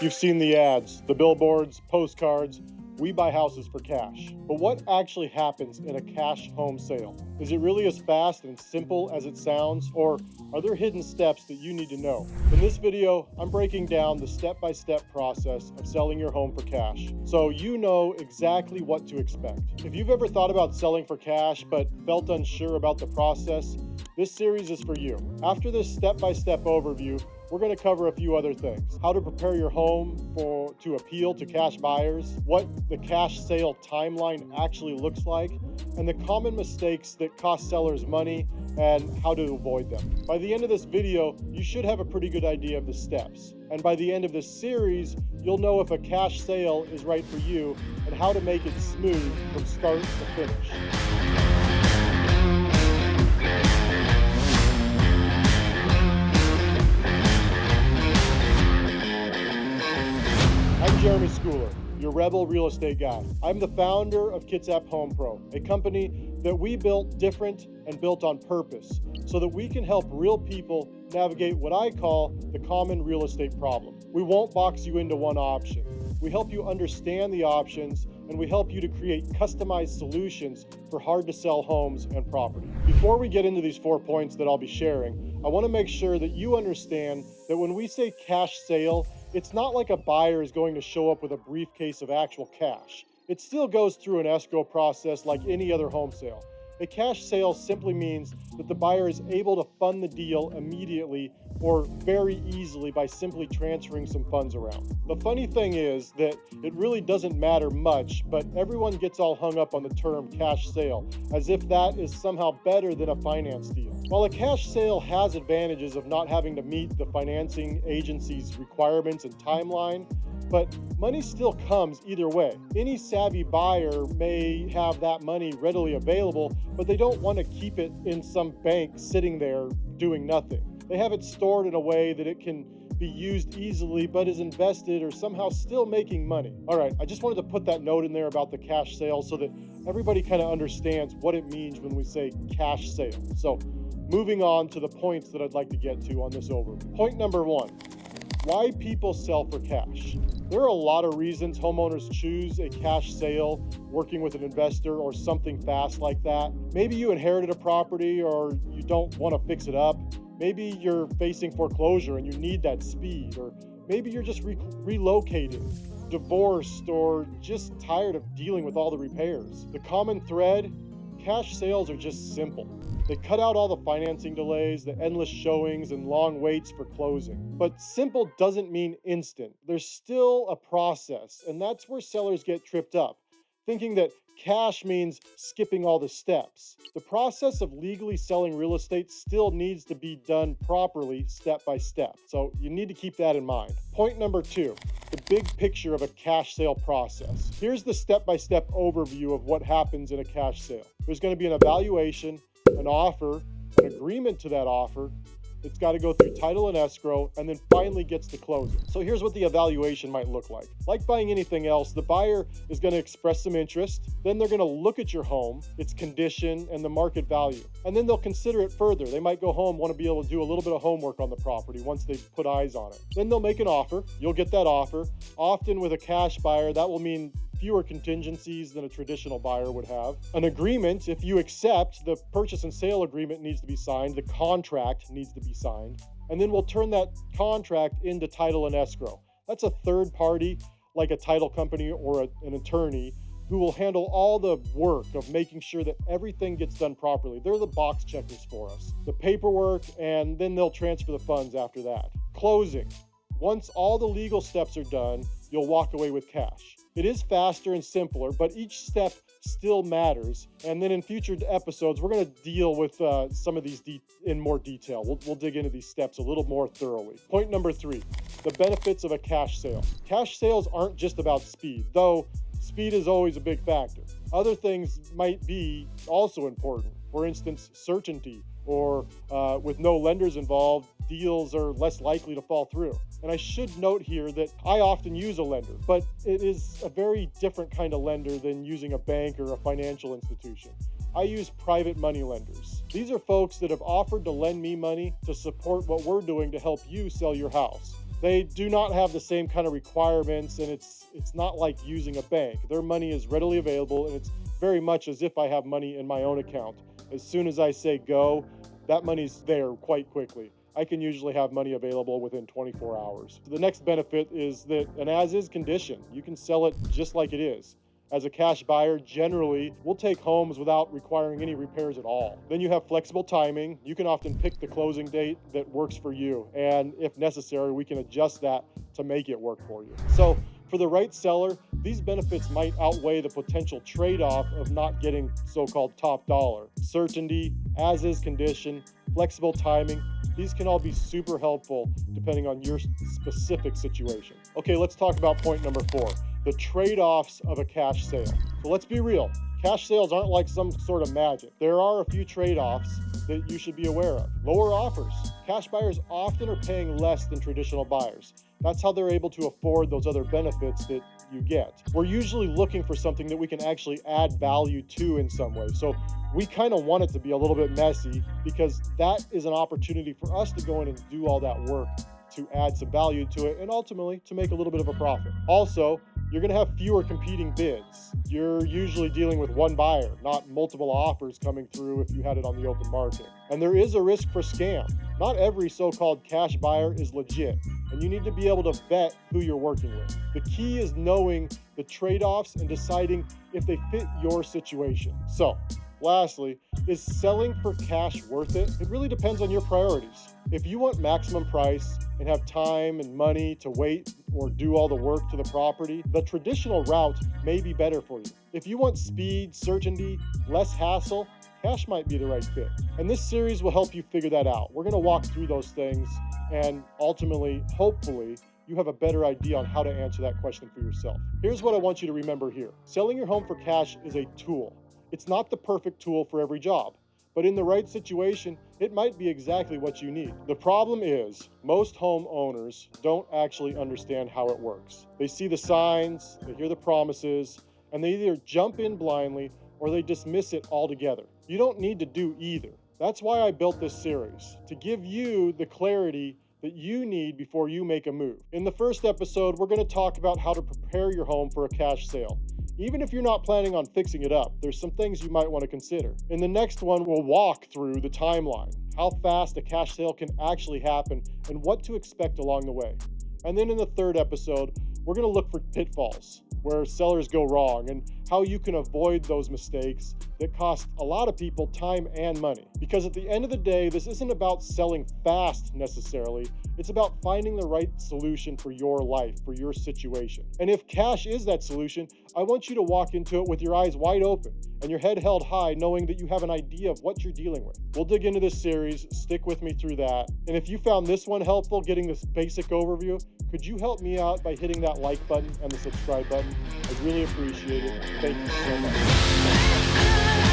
You've seen the ads, the billboards, postcards. We buy houses for cash. But what actually happens in a cash home sale? Is it really as fast and simple as it sounds, or are there hidden steps that you need to know? In this video, I'm breaking down the step-by-step process of selling your home for cash, so you know exactly what to expect. If you've ever thought about selling for cash but felt unsure about the process, this series is for you. After this step-by-step overview, we're going to cover a few other things. How to prepare your home to appeal to cash buyers, what the cash sale timeline actually looks like, and the common mistakes that cost sellers money and how to avoid them. By the end of this video, you should have a pretty good idea of the steps. And by the end of this series, you'll know if a cash sale is right for you and how to make it smooth from start to finish. I'm Jeremy Schooler, your rebel real estate guy. I'm the founder of Kitsap Home Pro, a company that we built different and built on purpose so that we can help real people navigate what I call the common real estate problem. We won't box you into one option. We help you understand the options, and we help you to create customized solutions for hard to sell homes and property. Before we get into these 4 points that I'll be sharing, I want to make sure that you understand that when we say cash sale, it's not like a buyer is going to show up with a briefcase of actual cash. It still goes through an escrow process like any other home sale. A cash sale simply means that the buyer is able to fund the deal immediately or very easily by simply transferring some funds around. The funny thing is that it really doesn't matter much, but everyone gets all hung up on the term cash sale, as if that is somehow better than a finance deal. While a cash sale has advantages of not having to meet the financing agency's requirements and timeline, but money still comes either way. Any savvy buyer may have that money readily available, but they don't want to keep it in some bank sitting there doing nothing. They have it stored in a way that it can be used easily, but is invested or somehow still making money. All right, I just wanted to put that note in there about the cash sale so that everybody kind of understands what it means when we say cash sale. So moving on to the points that I'd like to get to on this overview. Point number 1, why people sell for cash. There are a lot of reasons homeowners choose a cash sale, working with an investor or something fast like that. Maybe you inherited a property or you don't want to fix it up. Maybe you're facing foreclosure and you need that speed, or maybe you're just relocating, divorced, or just tired of dealing with all the repairs. The common thread, cash sales are just simple. They cut out all the financing delays, the endless showings, and long waits for closing. But simple doesn't mean instant. There's still a process, and that's where sellers get tripped up, thinking that cash means skipping all the steps. The process of legally selling real estate still needs to be done properly, step by step. So you need to keep that in mind. Point number 2, the big picture of a cash sale process. Here's the step-by-step overview of what happens in a cash sale. There's going to be an evaluation, an offer, an agreement to that offer. It's got to go through title and escrow, and then finally gets to closing. So here's what the evaluation might look like. Like buying anything else, the buyer is going to express some interest. Then they're going to look at your home, its condition, and the market value. And then they'll consider it further. They might go home, want to be able to do a little bit of homework on the property once they've put eyes on it. Then they'll make an offer. You'll get that offer. Often with a cash buyer, that will mean fewer contingencies than a traditional buyer would have. An agreement, if you accept, the purchase and sale agreement needs to be signed, the contract needs to be signed, and then we'll turn that contract into title and escrow. That's a third party, like a title company or an attorney, who will handle all the work of making sure that everything gets done properly. They're the box checkers for us. The paperwork, and then they'll transfer the funds after that. Closing. Once all the legal steps are done, you'll walk away with cash. It is faster and simpler, but each step still matters. And then in future episodes, we're going to deal with some of these in more detail. We'll dig into these steps a little more thoroughly. Point number 3, the benefits of a cash sale. Cash sales aren't just about speed, though speed is always a big factor. Other things might be also important. For instance, certainty, or with no lenders involved, deals are less likely to fall through. And I should note here that I often use a lender, but it is a very different kind of lender than using a bank or a financial institution. I use private money lenders. These are folks that have offered to lend me money to support what we're doing to help you sell your house. They do not have the same kind of requirements, and it's not like using a bank. Their money is readily available, and it's very much as if I have money in my own account. As soon as I say go, that money's there quite quickly. I can usually have money available within 24 hours. The next benefit is that an as-is condition. You can sell it just like it is. As a cash buyer, generally, we'll take homes without requiring any repairs at all. Then you have flexible timing. You can often pick the closing date that works for you. And if necessary, we can adjust that to make it work for you. So for the right seller, these benefits might outweigh the potential trade-off of not getting so-called top dollar. Certainty, as-is condition, flexible timing, these can all be super helpful depending on your specific situation. Okay, let's talk about point number 4. The trade-offs of a cash sale. So let's be real. Cash sales aren't like some sort of magic. There are a few trade-offs that you should be aware of. Lower offers. Cash buyers often are paying less than traditional buyers. That's how they're able to afford those other benefits that you get. We're usually looking for something that we can actually add value to in some way. So we kind of want it to be a little bit messy because that is an opportunity for us to go in and do all that work to add some value to it and ultimately to make a little bit of a profit. Also, you're going to have fewer competing bids. You're usually dealing with one buyer, not multiple offers coming through if you had it on the open market. And there is a risk for scam. Not every so-called cash buyer is legit, and you need to be able to vet who you're working with. The key is knowing the trade-offs and deciding if they fit your situation. So, lastly, is selling for cash worth it? It really depends on your priorities. If you want maximum price and have time and money to wait or do all the work to the property, the traditional route may be better for you. If you want speed, certainty, less hassle, cash might be the right fit. And this series will help you figure that out. We're going to walk through those things and ultimately, hopefully, you have a better idea on how to answer that question for yourself. Here's what I want you to remember here. Selling your home for cash is a tool. It's not the perfect tool for every job, but in the right situation, it might be exactly what you need. The problem is, most homeowners don't actually understand how it works. They see the signs, they hear the promises, and they either jump in blindly or they dismiss it altogether. You don't need to do either. That's why I built this series, to give you the clarity that you need before you make a move. In the first episode, we're going to talk about how to prepare your home for a cash sale. Even if you're not planning on fixing it up, there's some things you might want to consider. In the next one, we'll walk through the timeline, how fast a cash sale can actually happen, and what to expect along the way. And then in the third episode, we're going to look for pitfalls, where sellers go wrong, and how you can avoid those mistakes that cost a lot of people time and money. Because at the end of the day, this isn't about selling fast necessarily. It's about finding the right solution for your life, for your situation. And if cash is that solution, I want you to walk into it with your eyes wide open and your head held high, knowing that you have an idea of what you're dealing with. We'll dig into this series, stick with me through that. And if you found this one helpful, getting this basic overview, could you help me out by hitting that like button and the subscribe button? I'd really appreciate it. Thank you so much.